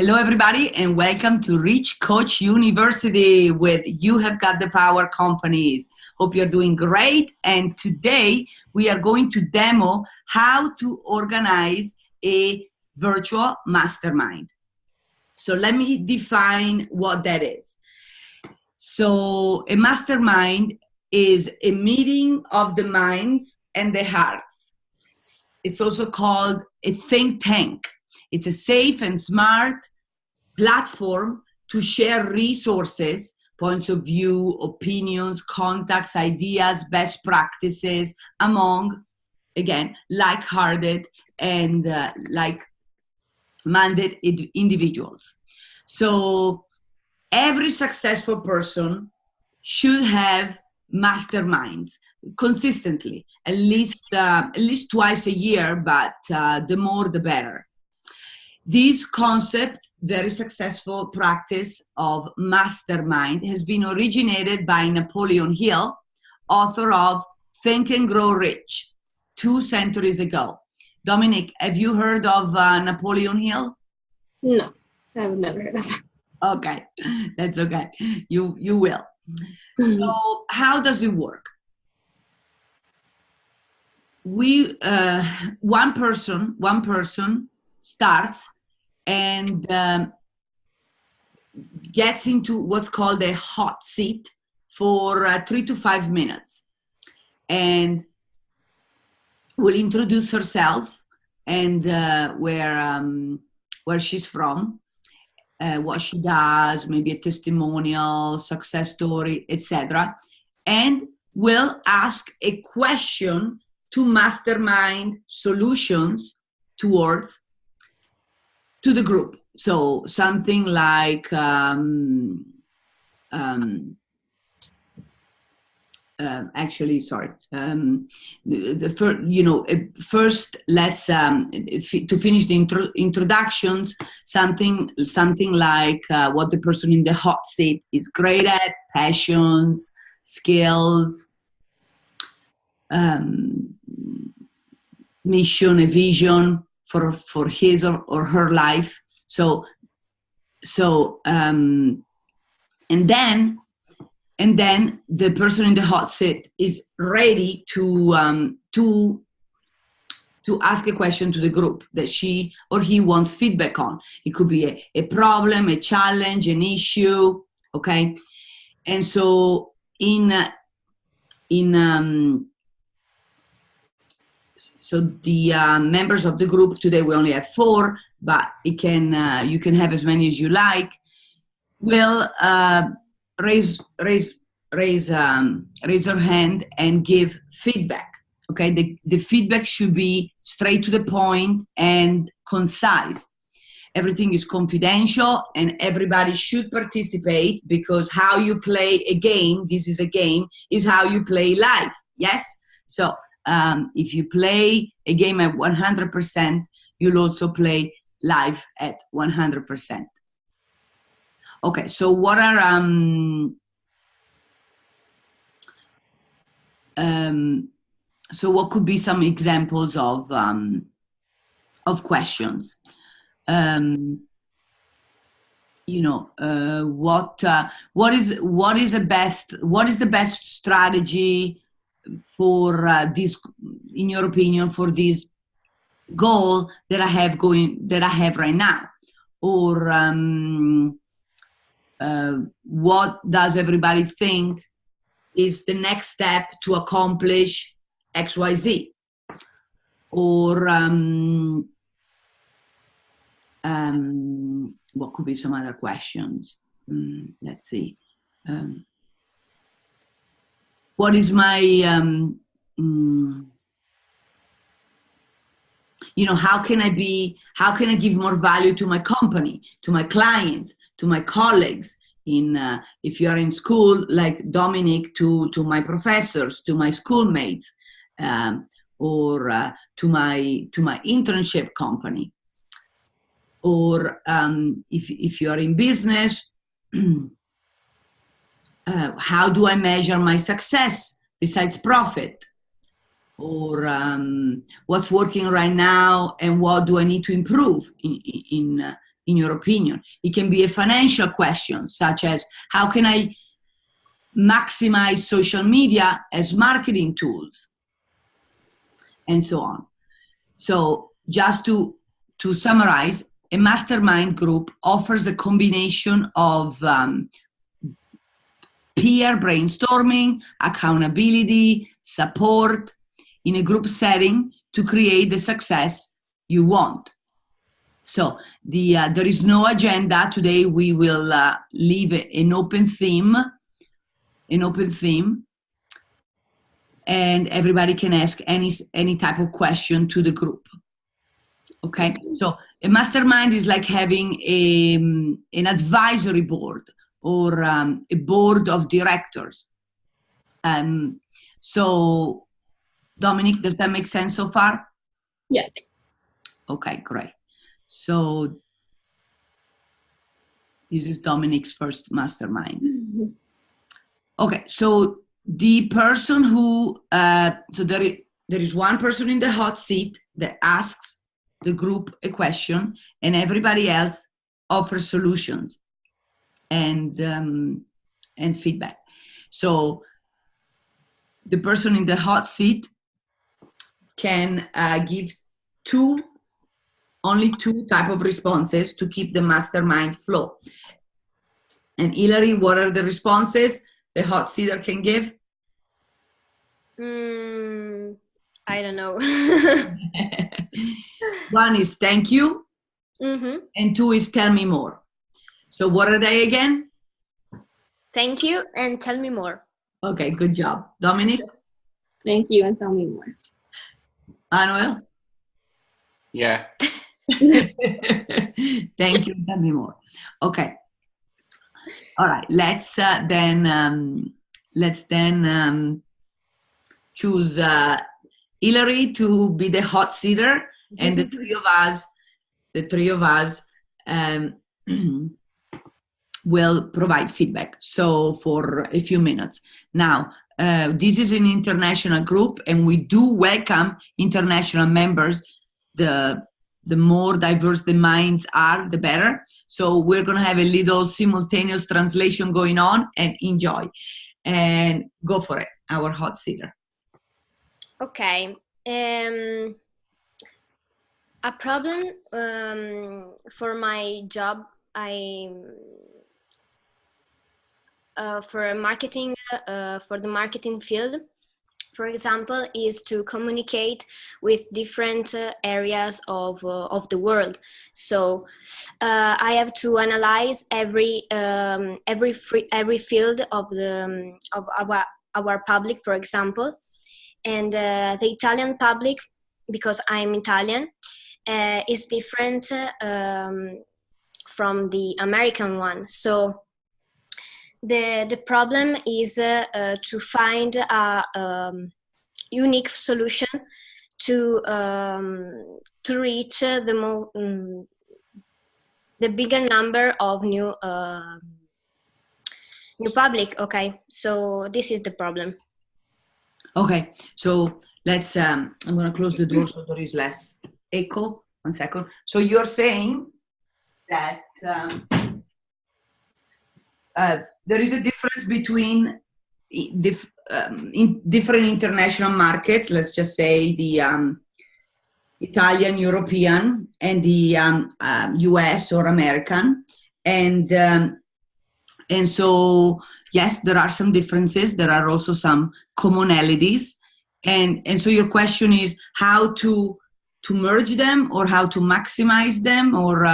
Hello, everybody, and welcome to Rich Coach University with You Have Got the Power companies. Hope you're doing great. And today we are going to demo how to organize a virtual mastermind. So let me define what that is. So a mastermind is a meeting of the minds and the hearts. It's also called a think tank. It's a safe and smart platform to share resources, points of view, opinions, contacts, ideas, best practices among, again, like-hearted and like-minded individuals. So every successful person should have masterminds consistently, at least twice a year, but the more the better. This concept, very successful practice of mastermind, has been originated by Napoleon Hill, author of Think and Grow Rich, 2 centuries ago. Dominic, have you heard of Napoleon Hill? No, I've never heard of that. Okay, that's okay. You will. So how does it work? One person starts and gets into what's called a hot seat for 3 to 5 minutes, and will introduce herself and where she's from, what she does, maybe a testimonial, success story, etc., and will ask a question to mastermind solutions towards to the group. So something like first let's to finish the introductions, something like what the person in the hot seat is great at, passions, skills, mission, a vision for his or her life. And then the person in the hot seat is ready to ask a question to the group that she or he wants feedback on. It could be a problem, a challenge, an issue. Okay, and so so the members of the group, today we only have 4, but you can have as many as you like, will raise their hand and give feedback. Okay, the feedback should be straight to the point and concise. Everything is confidential and everybody should participate, because how you play a game, this is a game, is how you play life. Yes? So if you play a game at 100%, you'll also play life at 100%. Okay, so what are so what could be some examples of questions? What is the best strategy for this, in your opinion, for this goal that I have right now? Or what does everybody think is the next step to accomplish XYZ? Or what could be some other questions? Let's see. What is my, how can I give more value to my company, to my clients, to my colleagues? If you are in school, like Dominic, to my professors, to my schoolmates, or to my internship company. Or if you are in business, how do I measure my success besides profit? Or what's working right now and what do I need to improve in in your opinion. It can be a financial question, such as, how can I maximize social media as marketing tools? And so on. So just to summarize, a mastermind group offers a combination of peer brainstorming, accountability, support in a group setting to create the success you want. So there is no agenda. Today we will leave an open theme, and everybody can ask any type of question to the group. Okay, so a mastermind is like having an advisory board or a board of directors. So, Dominic, does that make sense so far? Yes. Okay, great. So this is Dominic's first mastermind. Mm-hmm. Okay, so the person who, so there is one person in the hot seat that asks the group a question, and everybody else offers solutions and feedback. So the person in the hot seat can give only two type of responses to keep the mastermind flow. And Hilary, what are the responses the hot seater can give? I don't know. One is thank you, and two is tell me more. So what are they again? Thank you and tell me more. Okay, good job. Dominic? Thank you and tell me more. Manuel? Yeah. Thank you, tell me more. Okay. All right, let's then choose Hilary to be the hot seater, and the three of us will provide feedback. So for a few minutes. Now, this is an international group, and we do welcome international members. The more diverse the minds are, the better. So we're going to have a little simultaneous translation going on, and enjoy. And go for it, our hot seater. Okay. A problem for my job, for marketing, for the marketing field, for example, is to communicate with different areas of the world. So I have to analyze every field of our public, for example, and the Italian public, because I'm Italian, is different from the American one. So the problem is to find a unique solution to reach the bigger number of new public. Okay, so this is the problem. Okay, so let's. I'm going to close the door so there is less echo. 1 second. So you're saying that there is a difference between in different international markets. Let's just say the Italian, European, and the US or American, and so yes, there are some differences. There are also some commonalities, and so your question is how to merge them, or how to maximize them, or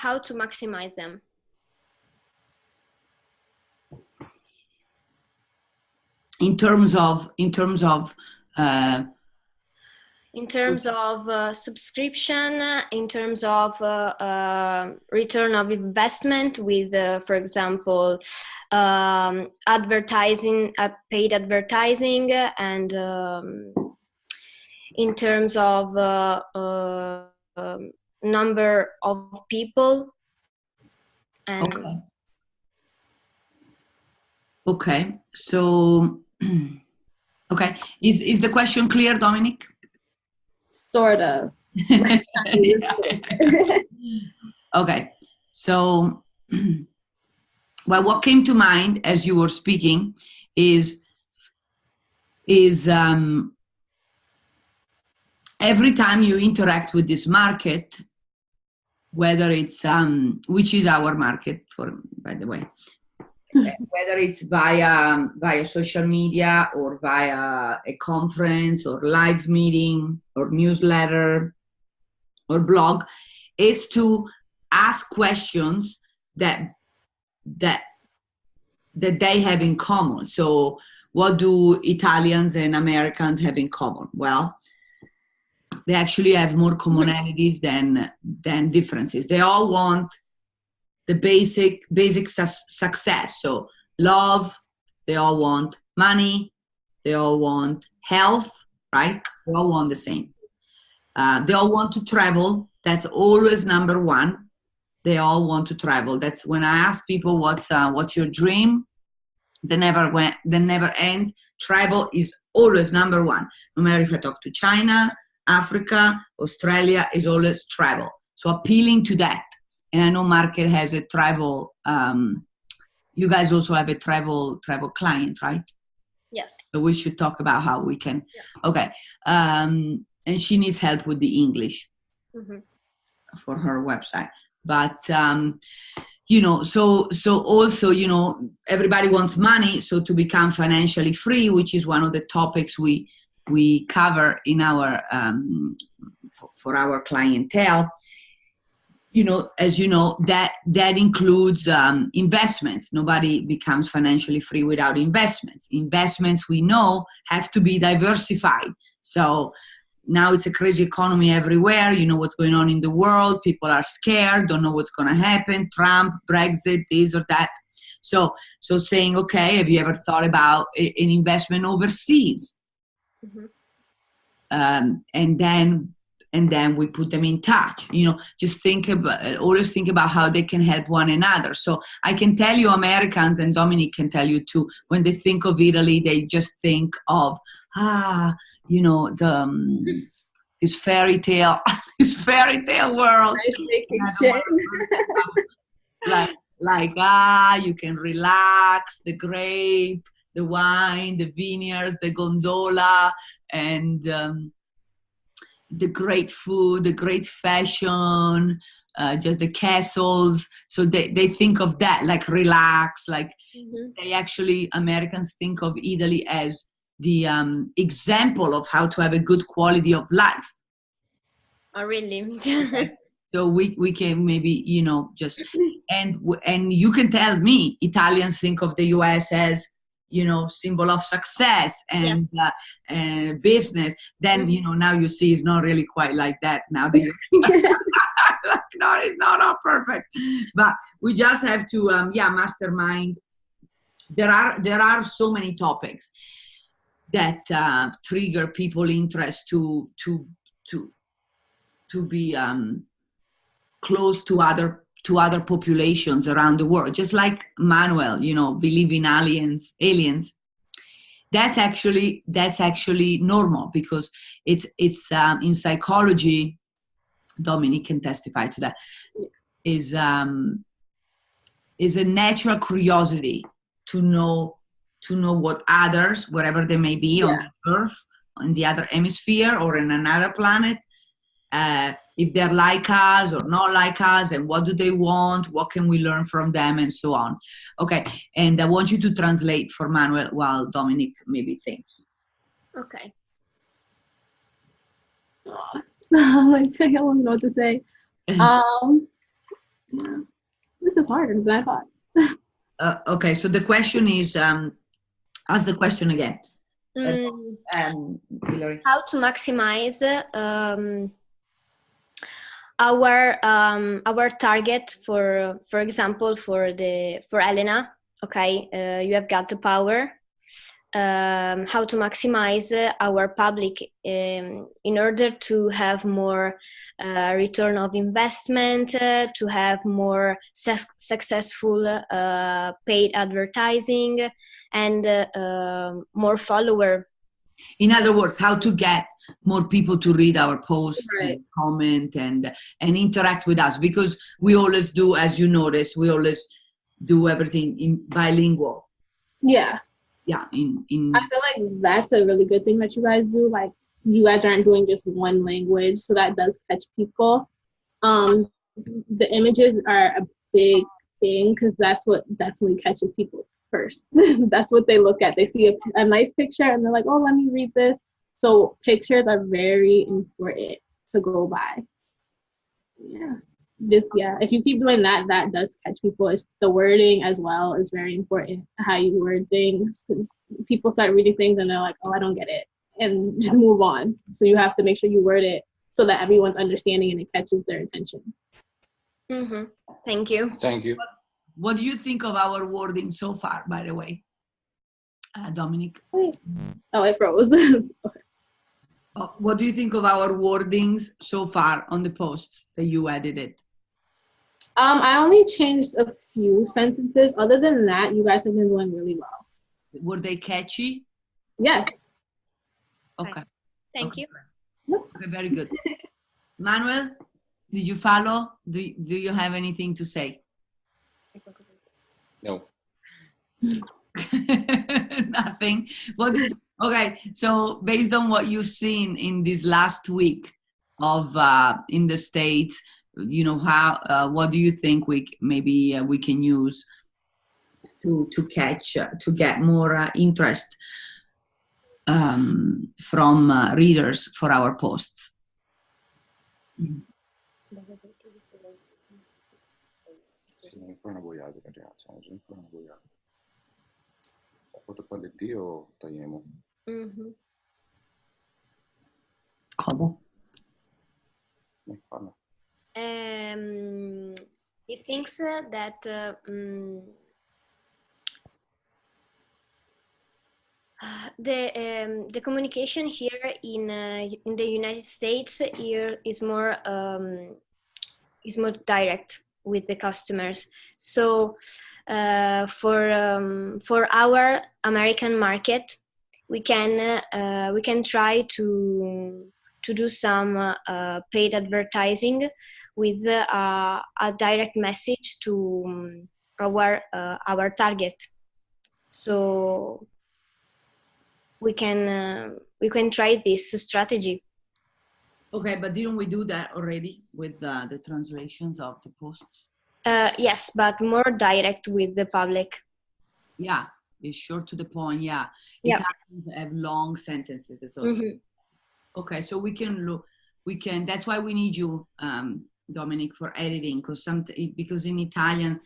how to maximize them. In terms of subscription, in terms of return of investment with, for example, advertising, paid advertising, and in terms of number of people. And okay. So okay, is the question clear, Dominic? Sort of. Okay, so well, what came to mind as you were speaking is every time you interact with this market, whether it's which is our market, for by the way, whether it's via social media or via a conference or live meeting or newsletter or blog, is to ask questions that they have in common. So what do Italians and Americans have in common? Well, they actually have more commonalities than differences. They all want the basic success. So love, they all want money, they all want health, right? They all want the same. They all want to travel. That's always number one. They all want to travel. That's when I ask people what's your dream, they never ends. Travel is always number one. No matter if I talk to China, Africa, Australia, is always travel. So appealing to that. And I know Market has a travel, you guys also have a travel client, right? Yes. So we should talk about how we can, okay. And she needs help with the English for her website. But, so also, everybody wants money. So to become financially free, which is one of the topics we cover in our, for our clientele, as you know, that includes investments. Nobody becomes financially free without investments. Investments, we know, have to be diversified. So now it's a crazy economy everywhere. You know what's going on in the world. People are scared, don't know what's going to happen. Trump, Brexit, this or that. So saying, okay, have you ever thought about an investment overseas? And then we put them in touch. Just always think about how they can help one another. So I can tell you, Americans, and Dominic can tell you too, when they think of Italy, they just think of this fairy tale world. You can relax, the grape, the wine, the vineyards, the gondola, and the great food, the great fashion, just the castles. So they think of that, like relax, like they actually, Americans think of Italy as the example of how to have a good quality of life. Oh, really? Okay. So we can maybe, just, and you can tell me, Italians think of the US as, symbol of success and business. Then, now you see it's not really quite like that now. No, it's not perfect. But we just have to, mastermind. There are so many topics that trigger people interest to be close to other populations around the world, just like Manuel, believe in aliens. That's actually normal, because it's in psychology. Dominic can testify to that. Is a natural curiosity to know what others, wherever they may be on the Earth, on the other hemisphere, or in another planet, if they're like us or not like us, and what do they want, what can we learn from them, and so on. Okay, and I want you to translate for Manuel while Dominic maybe thinks. Okay. I don't know what to say. This is harder than I thought. Okay, so the question is, ask the question again. Hillary. How to maximize our target, for example, for Elena. Okay, you have got the power. How to maximize our public in order to have more return of investment, to have more successful paid advertising, and more follower. In other words, how to get more people to read our posts Right. and comment and interact with us, because we always do, as you notice, we always do everything in bilingual. Yeah. Yeah. I feel like that's a really good thing that you guys do. Like, you guys aren't doing just one language, so that does catch people. The images are a big thing because that's what definitely catches people first. That's what they look at. They see a nice picture and they're like, oh, let me read this. So pictures are very important to go by. Yeah. If you keep doing that, that does catch people. It's the wording as well is very important, how you word things, because people start reading things and they're like, oh, I don't get it, and just move on. So you have to make sure you word it so that everyone's understanding and it catches their attention. Mm-hmm. Thank you. Thank you. What do you think of our wording so far, by the way, Dominic? Wait. Oh, it froze. Okay. What do you think of our wordings so far on the posts that you edited? I only changed a few sentences. Other than that, you guys have been doing really well. Were they catchy? Yes. Okay. Thank you. Okay, very good. Manuel, did you follow? Do you have anything to say? No. Nothing. Okay, so based on what you've seen in this last week of in the States, you know, how what do you think we can use to catch to get more interest from readers for our posts? Mm-hmm. Cosa? He thinks that the communication here in the United States here is more direct with the customers. So for our American market, we can try to do some paid advertising with a direct message to our target. So we can try this strategy. Okay, but didn't we do that already with the translations of the posts? Yes, but more direct with the public. Yeah, it's short to the point. Yeah, Yep. Italians have long sentences. It's also okay. So we can look. We can. That's why we need you, Dominic, for editing, because in Italian,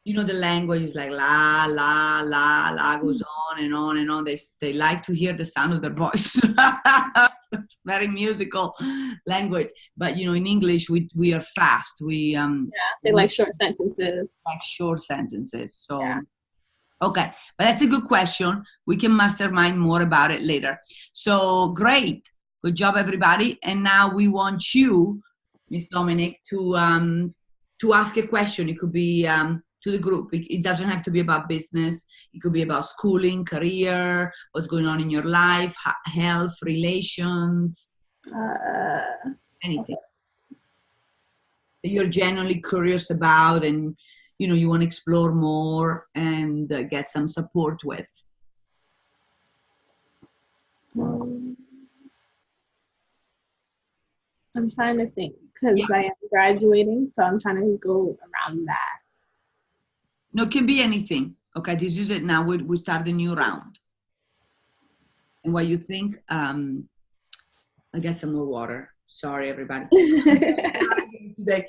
you know, the language is like la la la la goes on and on and on. They like to hear the sound of their voice. It's very musical language, but you know, in English we are fast. They like short sentences. Like short sentences. So yeah. Okay, but that's a good question. We can mastermind more about it later. So great, good job, everybody. And now we want you, Miss Dominic, to ask a question. It could be to the group. It doesn't have to be about business. It could be about schooling, career, what's going on in your life, health, relations, anything that you're genuinely curious about and you know you want to explore more and get some support with. I'm trying to think because I am graduating, so I'm trying to go around that. No, it can be anything. Okay, this is it now. We start a new round. And what you think, I get some more water. Sorry, everybody. Today.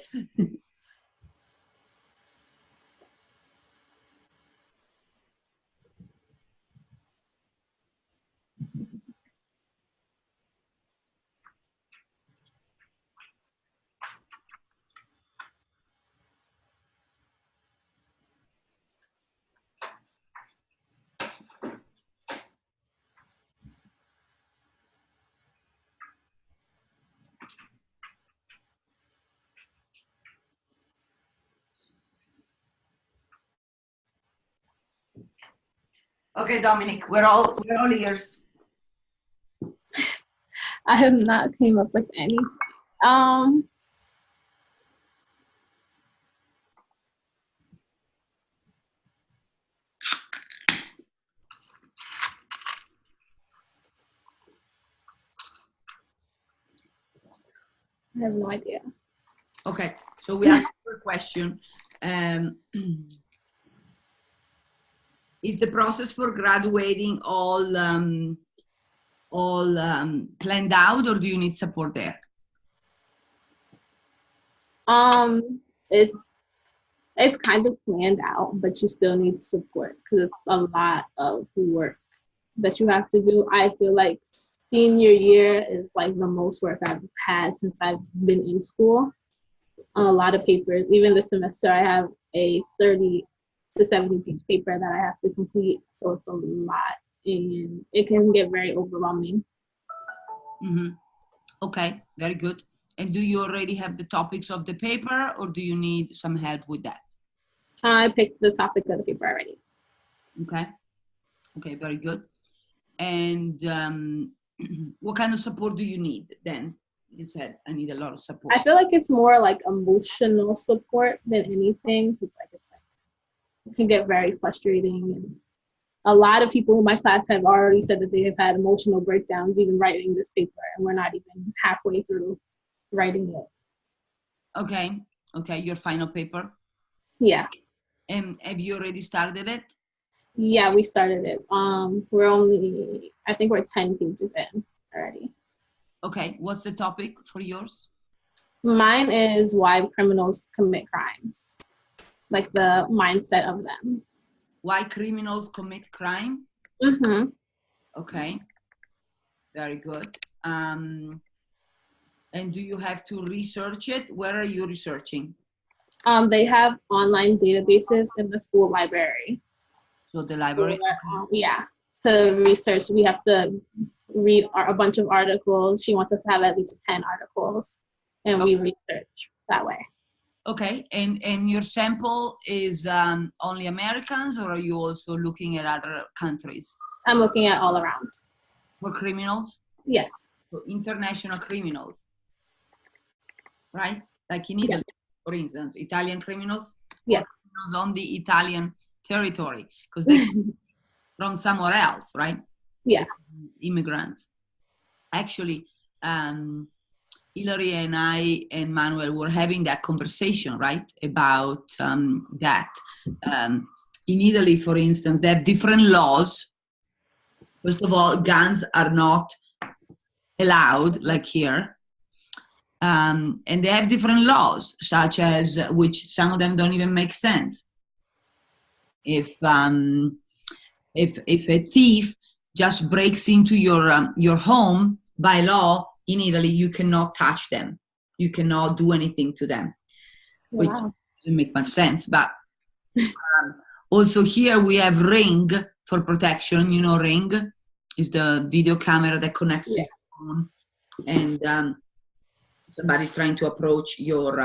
Okay, Dominic, we're all ears. I have not came up with any. I have no idea. Okay, so we asked you a question. Is the process for graduating all planned out, or do you need support there? It's kind of planned out, but you still need support because it's a lot of work that you have to do. I feel like senior year is like the most work I've had since I've been in school. A lot of papers. Even this semester, I have a 30 to 70 page paper that I have to complete. So it's a lot, and it can get very overwhelming. Mm-hmm. Okay, very good. And do you already have the topics of the paper, or do you need some help with that? I picked the topic of the paper already. Okay. Okay, very good. And what kind of support do you need then? You said I need a lot of support. I feel like it's more like emotional support than anything. It's like it can get very frustrating, and a lot of people in my class have already said that they have had emotional breakdowns even writing this paper, and we're not even halfway through writing it. Okay. Okay, your final paper. Yeah. And have you already started it? Yeah, we started it. I think we're 10 pages in already. Okay, what's the topic for yours? Mine is why criminals commit crimes, like the mindset of them. Why criminals commit crime? Mm-hmm. Okay, very good. And do you have to research it? Where are you researching? They have online databases in the school library. So the library? Yeah. So research, we have to read a bunch of articles. She wants us to have at least 10 articles, and we research that way. Okay, and your sample is only Americans, or are you also looking at other countries? I'm looking at all around. For criminals? Yes. So international criminals, right? Like in Italy, for instance, Italian criminals? Yeah. Criminals on the Italian territory, because they're from somewhere else, right? Yeah. Immigrants. Actually, Hilary and I and Manuel were having that conversation, right, about that. In Italy, for instance, they have different laws. First of all, guns are not allowed, like here. And they have different laws, such as, which some of them don't even make sense. If a thief just breaks into your home, by law in Italy, you cannot touch them. You cannot do anything to them, which doesn't make much sense. But also here we have Ring for protection. You know, Ring is the video camera that connects to your phone, and somebody's trying to approach your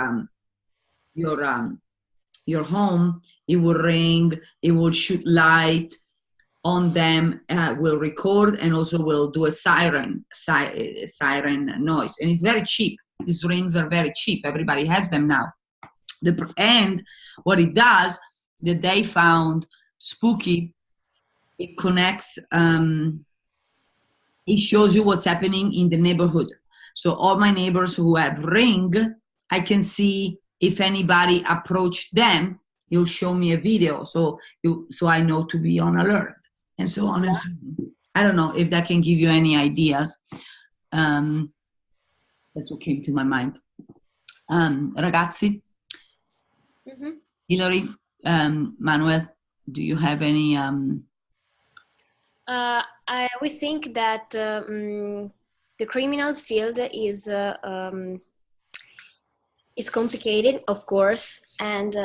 home. It will ring. It will shoot light on them, will record, and also will do a siren noise. And it's very cheap. These rings are very cheap. Everybody has them now. And what it does, that they found spooky, it connects, it shows you what's happening in the neighborhood. So all my neighbors who have Ring, I can see if anybody approached them, you'll show me a video. So I know to be on alert. And so on and so on. I don't know if that can give you any ideas. That's what came to my mind. Ragazzi, Hilary, Manuel, do you have any? We think that the criminal field is complicated, of course, and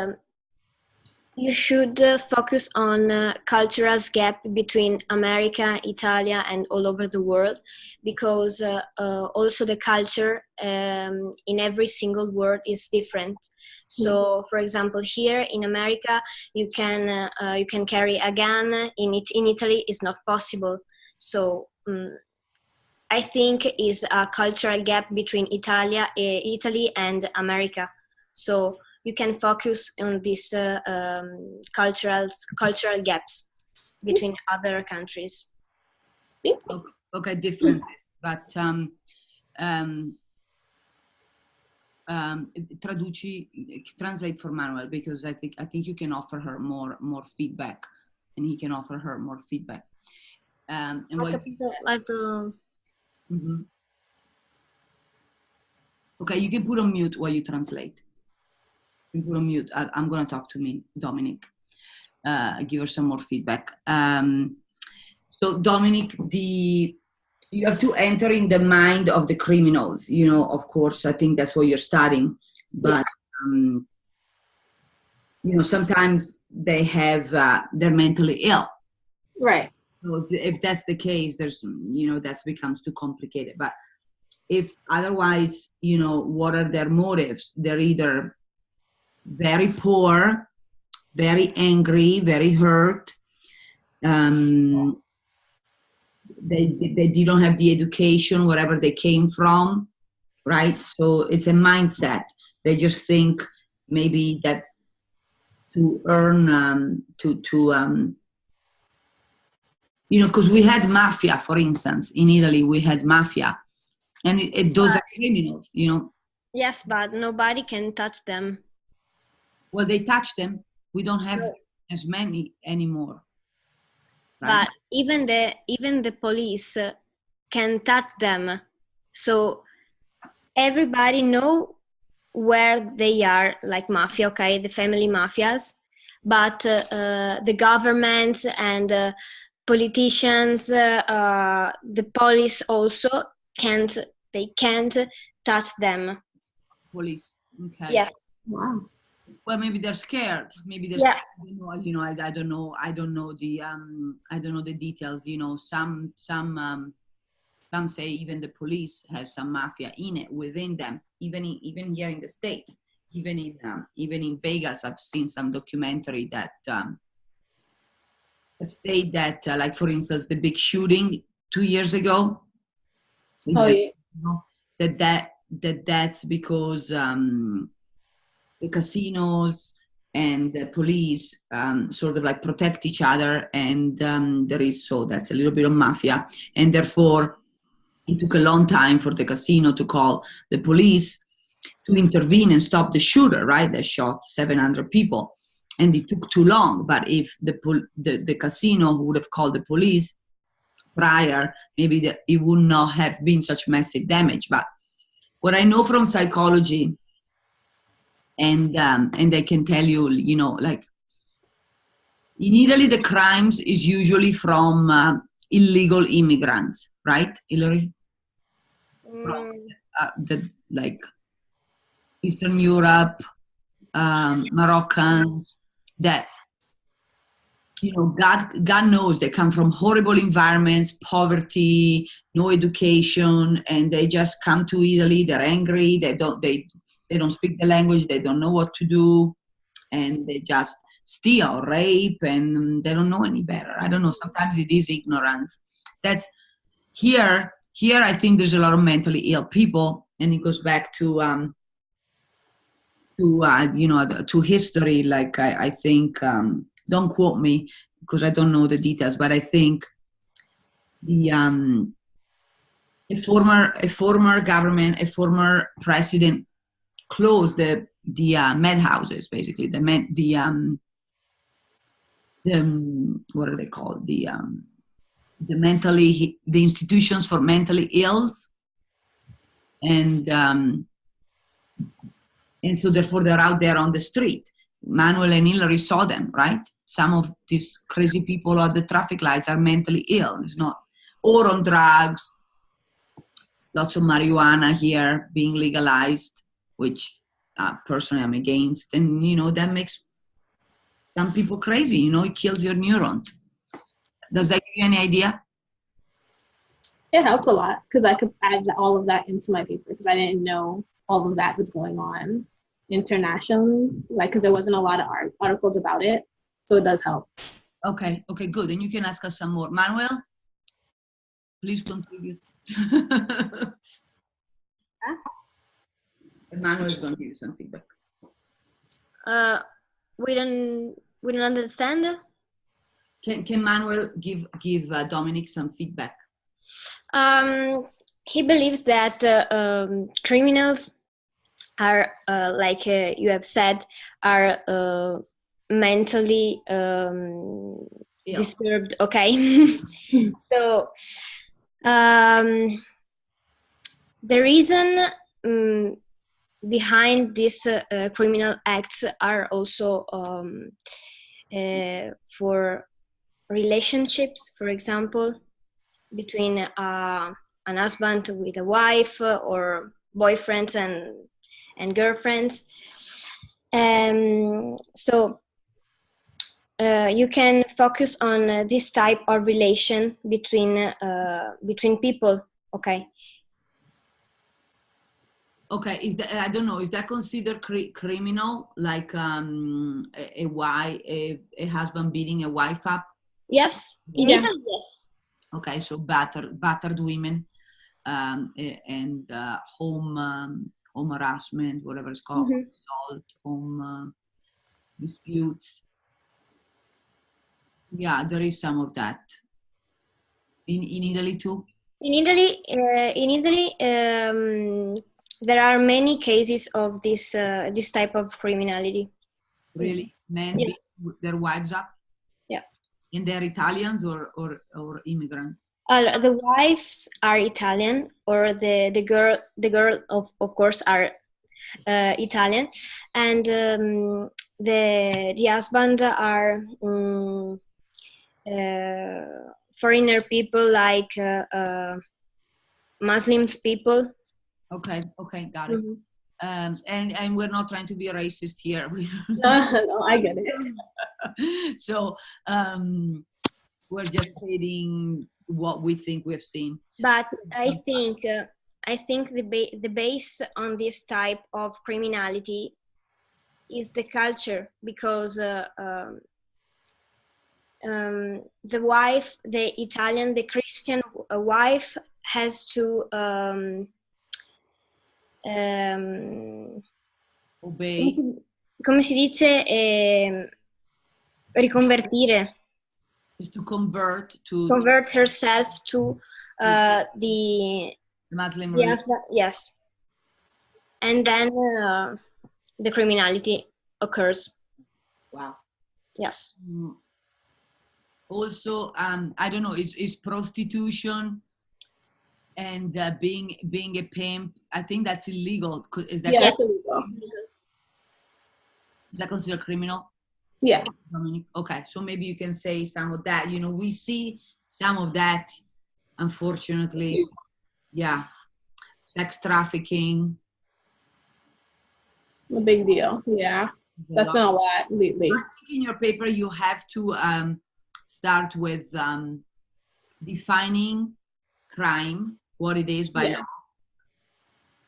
you should focus on cultural gap between America, Italy, and all over the world, because also the culture in every single word is different. So, for example, here in America, you can carry a gun. In Italy, it's not possible. So I think is a cultural gap between Italy and America. So you can focus on these cultural gaps between other countries. Okay, differences, but translate for Manuel, because I think you can offer her more feedback, and he can offer her more feedback. Mm-hmm. Okay, you can put on mute while you translate. You can put on mute. I'm going to talk to Dominic. Give her some more feedback. So Dominic, you have to enter in the mind of the criminals. Of course, I think that's what you're studying. But sometimes they have they're mentally ill. Right. So if that's the case, there's that becomes too complicated. But if otherwise, what are their motives? They're either very poor, very angry, very hurt. They don't have the education wherever they came from, right? So it's a mindset. They just think maybe that to earn, because we had mafia, for instance, in Italy, we had mafia, and those are criminals, Yes, but nobody can touch them. Well, they touch them. We don't have as many anymore. Right? But even the police can touch them. So everybody know where they are, like mafia, okay, the family mafias. But the government and politicians, the police also can't touch them. Police. Okay. Yes. Wow. Well, maybe they're scared. Maybe they're Yeah. scared. I don't know. I don't know the details. Some say even the police has some mafia within them. Even here in the States, even in Vegas, I've seen some documentary that state that, like for instance, the big shooting 2 years ago. Oh yeah. That's because the casinos and the police sort of like protect each other, and that's a little bit of mafia, and therefore it took a long time for the casino to call the police to intervene and stop the shooter, right? That shot 700 people, and it took too long. But if the casino would have called the police prior, maybe it would not have been such massive damage. But what I know from psychology, and I can tell you, like in Italy, the crimes is usually from illegal immigrants, right, Hilary? From like Eastern Europe, Moroccans, that God knows they come from horrible environments, poverty, no education, and they just come to Italy. They're angry. They don't speak the language. They don't know what to do, and they just steal, rape, and they don't know any better. I don't know. Sometimes it is ignorance. That's here. Here, I think there's a lot of mentally ill people, and it goes back to history. Like I think, don't quote me because I don't know the details, but I think a former government, a former president closed the med houses, basically what are they called? The institutions for mentally ills, and so therefore they're out there on the street. Manuel and Hilary saw them, right? Some of these crazy people at the traffic lights are mentally ill. It's not, or on drugs. Lots of marijuana here being legalized, which personally I'm against, and that makes some people crazy. It kills your neurons. Does that give you any idea? It helps a lot because I could add all of that into my paper because I didn't know all of that was going on internationally, because there wasn't a lot of articles about it. So it does help. Okay, good. And you can ask us some more. Manuel? Please contribute. Emmanuel is going to give you some feedback. We don't understand. Can Manuel give Dominic some feedback? He believes that criminals are, like you have said, are mentally disturbed. Okay. So the reason behind these criminal acts are also for relationships, for example, between an husband with a wife, or boyfriends and girlfriends. So you can focus on this type of relation between people. Okay. Okay, is that, I don't know, is that considered criminal, like a husband beating a wife up? Yes, in Italy, yes. Okay, so battered women, and home harassment, whatever it's called, assault, home disputes. Yeah, there is some of that. In Italy too? In Italy, there are many cases of this type of criminality. Really? Men beat their wives up? Yeah. And they're Italians or immigrants? The wives are Italian, or the girl of course are Italian, and the husband are foreigner people, like Muslims people. Okay, got it. And we're not trying to be racist here. No, I get it. So we're just stating what we think we've seen. But I think the base on this type of criminality is the culture, because the wife, the Italian, the Christian wife, has to obey. Come si dice? Riconvertire. Is to convert herself to the Muslim religion. Yes. And then the criminality occurs. Wow. Yes. Also, I don't know, is prostitution and being a pimp, I think that's illegal. Is that that's illegal. Is that considered criminal? Yeah. Okay, so maybe you can say some of that. You know, we see some of that, unfortunately. Yeah. Sex trafficking. A big deal. Yeah. That's been a lot lately. I think in your paper you have to start with defining crime, what it is by law,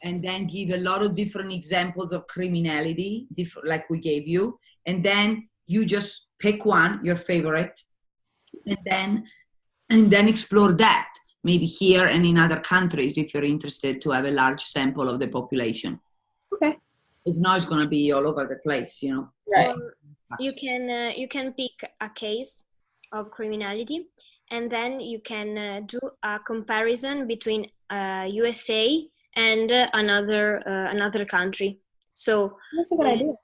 and then give a lot of different examples of criminality, like we gave you, and then you just pick one, your favorite, and then explore that, maybe here and in other countries if you're interested to have a large sample of the population. Okay. If not, it's going to be all over the place, you know. Right. You can pick a case of criminality, and then you can do a comparison between USA and another country. So that's a good idea.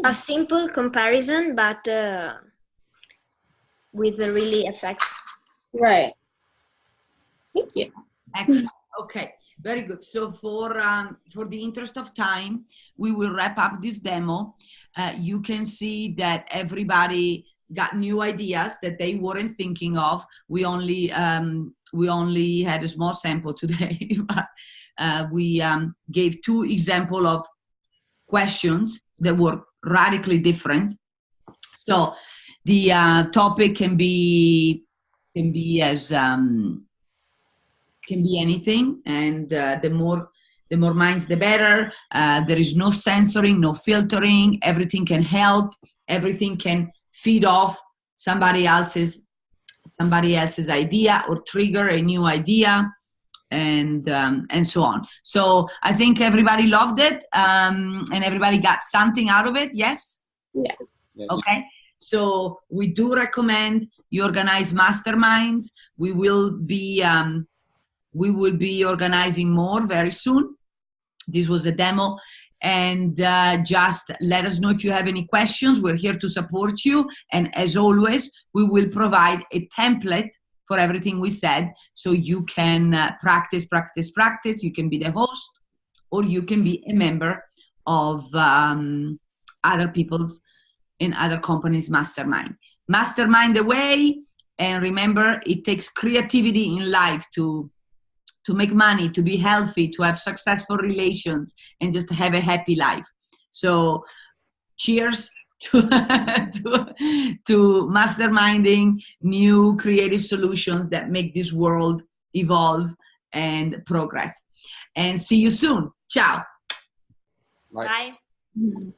A simple comparison, but with the really effects. Right. Thank you. Excellent. Okay, very good. So for the interest of time, we will wrap up this demo. You can see that everybody got new ideas that they weren't thinking of. We only had a small sample today, but we gave 2 examples of questions that were radically different. So the topic can be as can be anything, and the more minds, the better. There is no censoring, no filtering. Everything can help. Everything can feed off somebody else's somebody else's idea or trigger a new idea, and so on. So I think everybody loved it, and everybody got something out of it. Yes? Yeah. Yes. Okay. So we do recommend you organize masterminds. We will be organizing more very soon. This was a demo. And just let us know if you have any questions. We're here to support you. And as always, we will provide a template for everything we said, so you can practice. You can be the host, or you can be a member of other people's in other companies' mastermind. Mastermind away, and remember, it takes creativity in life to make money, to be healthy, to have successful relations, and just have a happy life. So cheers to masterminding new creative solutions that make this world evolve and progress. And see you soon. Ciao. Right. Bye. Mhm.